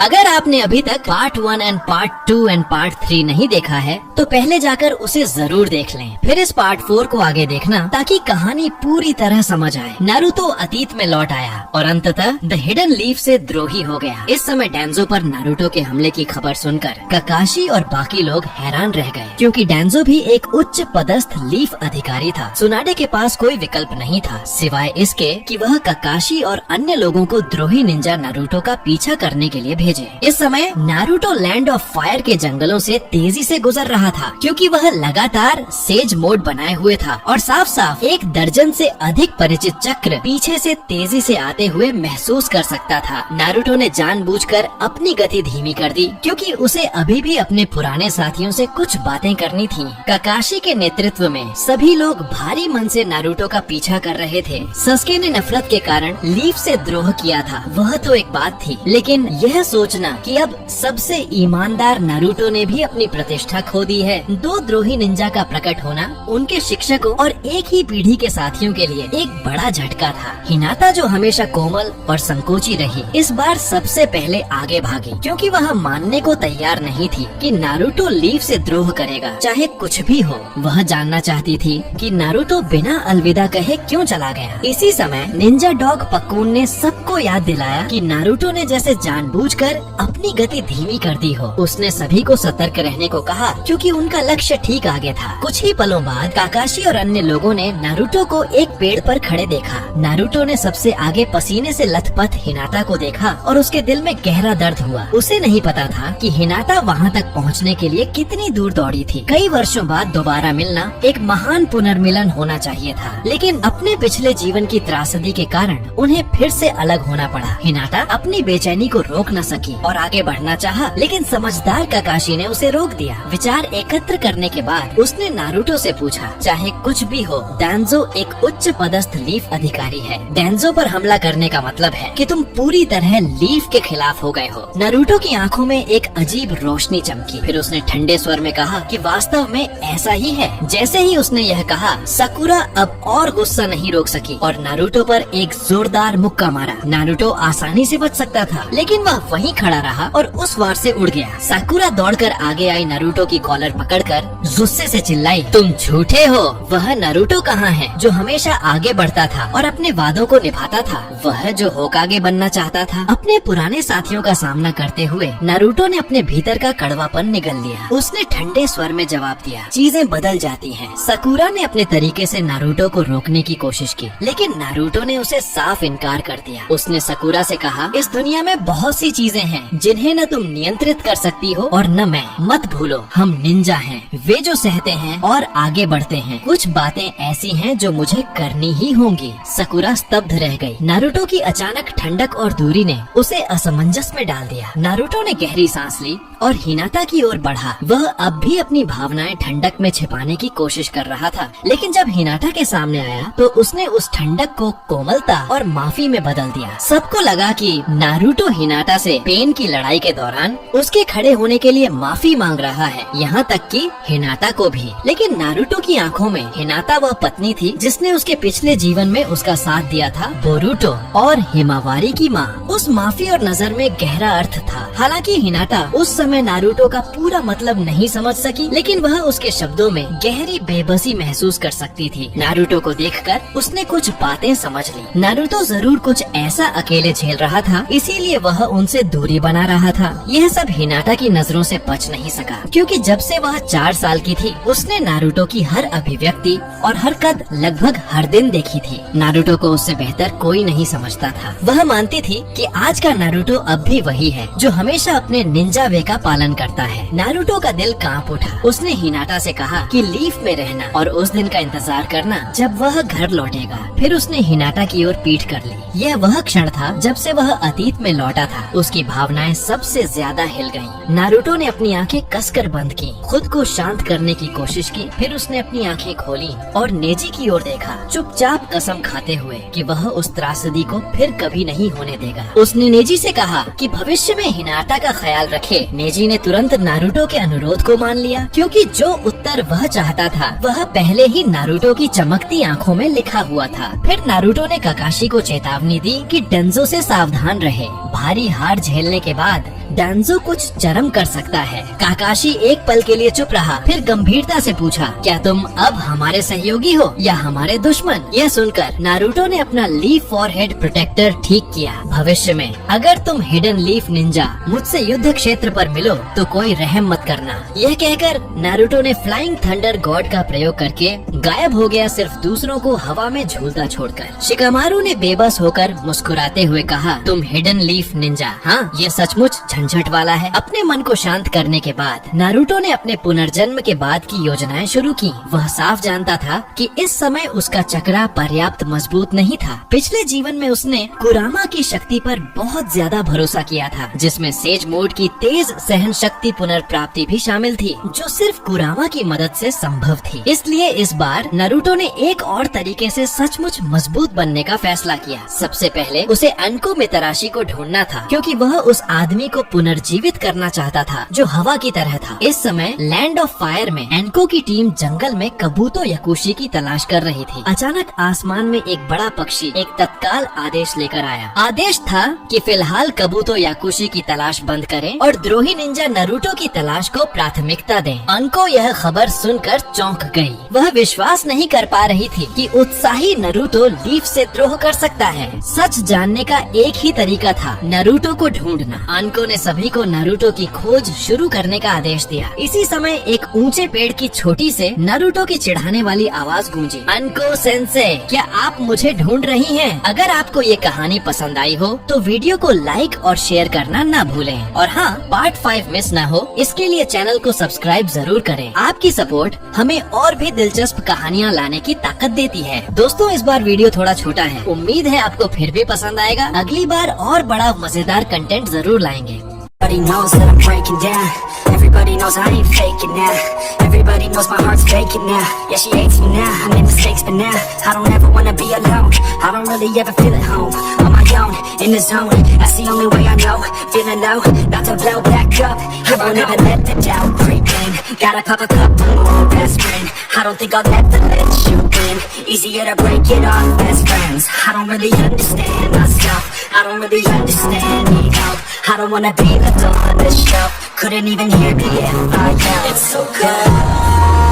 अगर आपने अभी तक part 1 and part 2 and part 3 नहीं देखा है तो पहले जाकर उसे जरूर देख लें, फिर इस पार्ट 4 को आगे देखना ताकि कहानी पूरी तरह समझ आए। नारुतो अतीत में लौट आया और अंततः द हिडन लीफ से द्रोही हो गया। इस समय डेंजो पर नारुतो के हमले की खबर सुनकर काकाशी और बाकी लोग हैरान रह गए, क्योंकि डेंजो भी एक उच्च पदस्थ लीफ अधिकारी था। सुनाडे के पास कोई विकल्प नहीं था सिवाय इसके कि वह काकाशी और अन्य लोगों को द्रोही निंजा नारुतो का पीछा करने के लिए भेजे। इस समय नारुतो लैंड ऑफ फायर के जंगलों से तेजी से गुजर रहा था, क्योंकि वह लगातार सेज मोड बनाए हुए था और साफ साफ 1 दर्जन से अधिक परिचित चक्र पीछे से तेजी से आते हुए महसूस कर सकता था। नारुतो ने जानबूझकर अपनी गति धीमी कर दी, क्योंकि उसे अभी भी अपने पुराने साथियों से कुछ बातें करनी थी। काकाशी के नेतृत्व में सभी लोग भारी मन से नारुतो का पीछा कर रहे थे। सस्के ने नफरत के कारण लीफ से द्रोह किया था, वह तो एक बात थी, लेकिन यह सोचना कि अब सबसे ईमानदार नारुतो ने भी अपनी प्रतिष्ठा खो दी है। 2 द्रोही निंजा का प्रकट होना उनके शिक्षकों और एक ही पीढ़ी के साथियों के लिए एक बड़ा झटका था। हिनाता जो हमेशा कोमल और संकोची रही, इस बार सबसे पहले आगे भागी, क्योंकि वह मानने को तैयार नहीं थी कि नारुतो लीफ से द्रोह करेगा, चाहे कुछ भी हो। वह जानना चाहती थी कि नारुतो बिना अलविदा कहे क्यों चला गया। इसी समय निंजा डॉग पक्कून ने सबको याद दिलाया कि नारुतो ने जैसे जानबूझकर अपनी गति धीमी कर दी हो। उसने सभी को सतर्क रहने को कहा, क्योंकि उनका लक्ष्य ठीक आगे था। कुछ ही पलों बाद काकाशी और अन्य लोगों ने नारुतो को एक पेड़ पर खड़े देखा। नारुतो ने सबसे आगे पसीने से लथपथ हिनाता को देखा और उसके दिल में गहरा दर्द हुआ। उसे नहीं पता था कि हिनाता वहाँ तक पहुँचने के लिए कितनी दूर दौड़ी थी। कई वर्षों बाद दोबारा मिलना एक महान पुनर्मिलन होना चाहिए था, लेकिन अपने पिछले जीवन की त्रासदी के कारण उन्हें फिर से अलग होना पड़ा। हिनाता अपनी बेचैनी को रोक न सकी और आगे बढ़ना चाहा, लेकिन समझदार काकाशी ने उसे रोक दिया। विचार एकत्र करने के बाद उसने नारुतो से पूछा, चाहे कुछ भी हो, डेंजो एक उच्च पदस्थ लीफ अधिकारी है। डेंजो पर हमला करने का मतलब है कि तुम पूरी तरह लीफ के खिलाफ हो गए हो। नारुतो की आंखों में एक अजीब रोशनी चमकी। फिर उसने ठंडे स्वर में कहा कि वास्तव में ऐसा ही है। जैसे ही उसने यह कहा, साकुरा अब और गुस्सा नहीं रोक सकी और नारुतो पर एक जोरदार मुक्का मारा। नारुतो आसानी से बच सकता था, लेकिन वह वहीं खड़ा रहा और उस वार से उड़ गया। साकुरा दौड़कर आगे आई नारुतो की कॉलर पकड़कर गुस्से से चिल्लाई, तुम झूठे हो। वह नारुतो कहाँ है जो हमेशा आगे बढ़ता था और अपने वादों को निभाता था? वह जो होकागे बनना चाहता था? अपने पुराने साथियों का सामना करते हुए नारुतो ने अपने भीतर का कड़वापन निगल लिया। उसने ठंडे स्वर में जवाब दिया, चीजें बदल जाती हैं। साकुरा ने अपने तरीके से नारुतो को रोकने की कोशिश की, लेकिन नारुतो ने उसे साफ इनकार कर दिया। उसने साकुरा से कहा, इस दुनिया में बहुत सी चीजें हैं जिन्हें न तुम नियंत्रित कर सकती हो और न मैं। मत भूलो, हम निंजा हैं, वे जो सहते हैं और आगे बढ़ते हैं। कुछ बातें ऐसी हैं जो मुझे करनी ही होंगी। साकुरा स्तब्ध रह गई। नारुतो की अचानक ठंडक और दूरी ने उसे असमंजस में डाल दिया। नारुतो ने गहरी सांस ली और हिनाता की ओर बढ़ा। वह अब भी अपनी भावनाएं ठंडक में छिपाने की कोशिश कर रहा था, लेकिन जब हिनाता के सामने आया तो उसने उस ठंडक को कोमलता और माफी में बदल दिया। सबको लगा कि नारुतो हिनाता से पेन की लड़ाई के दौरान उसके खड़े होने के लिए माफी मांग रहा है, यहाँ तक कि हिनाता को भी। लेकिन नारुतो की आंखों में हिनाता वह पत्नी थी जिसने उसके पिछले जीवन में उसका साथ दिया था। बोरुतो और हिमावारी की माँ। उस माफी और नजर में गहरा अर्थ था। हालांकि हिनाता उस समय नारुतो का पूरा मतलब नहीं समझ सकी, लेकिन वह उसके शब्दों में गहरी बेबसी महसूस कर सकती थी। नारुतो को देखकर उसने कुछ बातें समझ ली। नारुतो जरूर कुछ ऐसा अकेले झेल रहा था, इसीलिए वह उनसे दूरी बना रहा था। यह सब हिनाता की नजरों से बच नहीं सका, क्योंकि जब से वह 4 साल की थी उसने नारुतो की हर अभिव्यक्ति और हरकत लगभग हर दिन देखी थी। नारुतो को उससे बेहतर कोई नहीं समझता था। वह मानती थी कि आज का नारुतो अब भी वही है जो हमेशा अपने निंजा वे का पालन करता है। नारुतो का दिल कांप उठा। उसने हिनाता से कहा कि लीफ में रहना और उस दिन का इंतजार करना जब वह घर लौटेगा। फिर उसने हिनाता की ओर पीठ कर ली। यह वह क्षण था जब से वह अतीत में लौटा था। उसकी भावनाएं सबसे ज्यादा हिल गईं। नारुतो ने अपनी आंखें कसकर बंद की, खुद को शांत करने की कोशिश की। फिर उसने अपनी आंखें खोली और नेजी की ओर देखा, चुपचाप कसम खाते हुए कि वह उस त्रासदी को फिर कभी नहीं होने देगा। उसने नेजी से कहा कि भविष्य में हिनाता का ख्याल रखे। नेजी ने तुरंत नारुतो के अनुरोध को मान लिया, क्योंकि जो उत्तर वह चाहता था वह पहले ही नारुतो की चमकती आंखों में लिखा हुआ था। फिर नारुतो ने काकाशी को चेतावनी दी कि डेंजो से सावधान रहे। भारी हार झेलने के बाद डांजो कुछ चरम कर सकता है। काकाशी एक पल के लिए चुप रहा, फिर गंभीरता से पूछा, क्या तुम अब हमारे सहयोगी हो या हमारे दुश्मन? यह सुनकर नारुतो ने अपना लीफ फॉरहेड प्रोटेक्टर ठीक किया। भविष्य में अगर तुम हिडन लीफ निंजा मुझसे युद्ध क्षेत्र पर मिलो तो कोई रहम मत करना। यह कहकर नारुतो ने फ्लाइंग थंडर गॉड का प्रयोग करके गायब हो गया, सिर्फ दूसरों को हवा में झूलता छोड़कर। शिकामारू ने बेबस होकर मुस्कुराते हुए कहा, तुम हिडन लीफ निंजा? हाँ, ये सचमुच झंझट वाला है। अपने मन को शांत करने के बाद नारुतो ने अपने पुनर्जन्म के बाद की योजनाएं शुरू की। वह साफ जानता था कि इस समय उसका चक्रा पर्याप्त मजबूत नहीं था। पिछले जीवन में उसने कुरामा की शक्ति पर बहुत ज्यादा भरोसा किया था, जिसमें सेज मोड की तेज सहन शक्ति पुनर्प्राप्ति भी शामिल थी, जो सिर्फ कुरामा की मदद से संभव थी। इसलिए इस बार नारुतो ने एक और तरीके से सचमुच मजबूत बनने का फैसला किया। सबसे पहले उसे अनको मितराशी को ढूंढना था, क्योंकि वह उस आदमी को पुनर्जीवित करना चाहता था जो हवा की तरह था। इस समय लैंड ऑफ फायर में एनको की टीम जंगल में कबूतो याकुशी की तलाश कर रही थी। अचानक आसमान में एक बड़ा पक्षी एक तत्काल आदेश लेकर आया। आदेश था कि फिलहाल कबूतो याकुशी की तलाश बंद करें और द्रोही निंजा नारुतो की तलाश को प्राथमिकता दें। अनको यह खबर सुनकर चौंक गई। वह विश्वास नहीं कर पा रही थी कि उत्साही नारुतो लीफ से द्रोह कर सकता है। सच जानने का एक ही तरीका था, नारुतो को ढूंढना। अनको ने सभी को नारुतो की खोज शुरू करने का आदेश दिया। इसी समय एक ऊंचे पेड़ की छोटी से नारुतो की चिढ़ाने वाली आवाज गूंजी, अनको सेंसे, क्या आप मुझे ढूंढ रही हैं? अगर आपको ये कहानी पसंद आई हो तो वीडियो को लाइक और शेयर करना ना भूलें। और हाँ, पार्ट 5 मिस न हो इसके लिए चैनल को सब्सक्राइब जरूर करें। आपकी सपोर्ट हमें और भी दिलचस्प कहानियाँ लाने की ताकत देती है। दोस्तों, इस बार वीडियो थोड़ा छोटा है, उम्मीद है आपको फिर भी पसंद आएगा। अगली बार और बड़ा मजेदार कंटेंट जरूर लाएंगे। Everybody knows that I'm breaking down. Everybody knows I ain't faking now. Everybody knows my heart's vacant now. Yeah, she hates me now. I made mistakes, but now I don't ever wanna be alone. I don't really ever feel at home. On my own, in the zone. That's the only way I know. Feeling low, about to blow back up. I won't ever let the doubt creep in. Gotta pop a couple more aspirin. I don't think I'll ever let you in. Easier to break it off best friends. I don't really understand myself. I don't really understand, need help. I don't wanna be left on the shelf. Couldn't even hear me if I yelled. It's so cold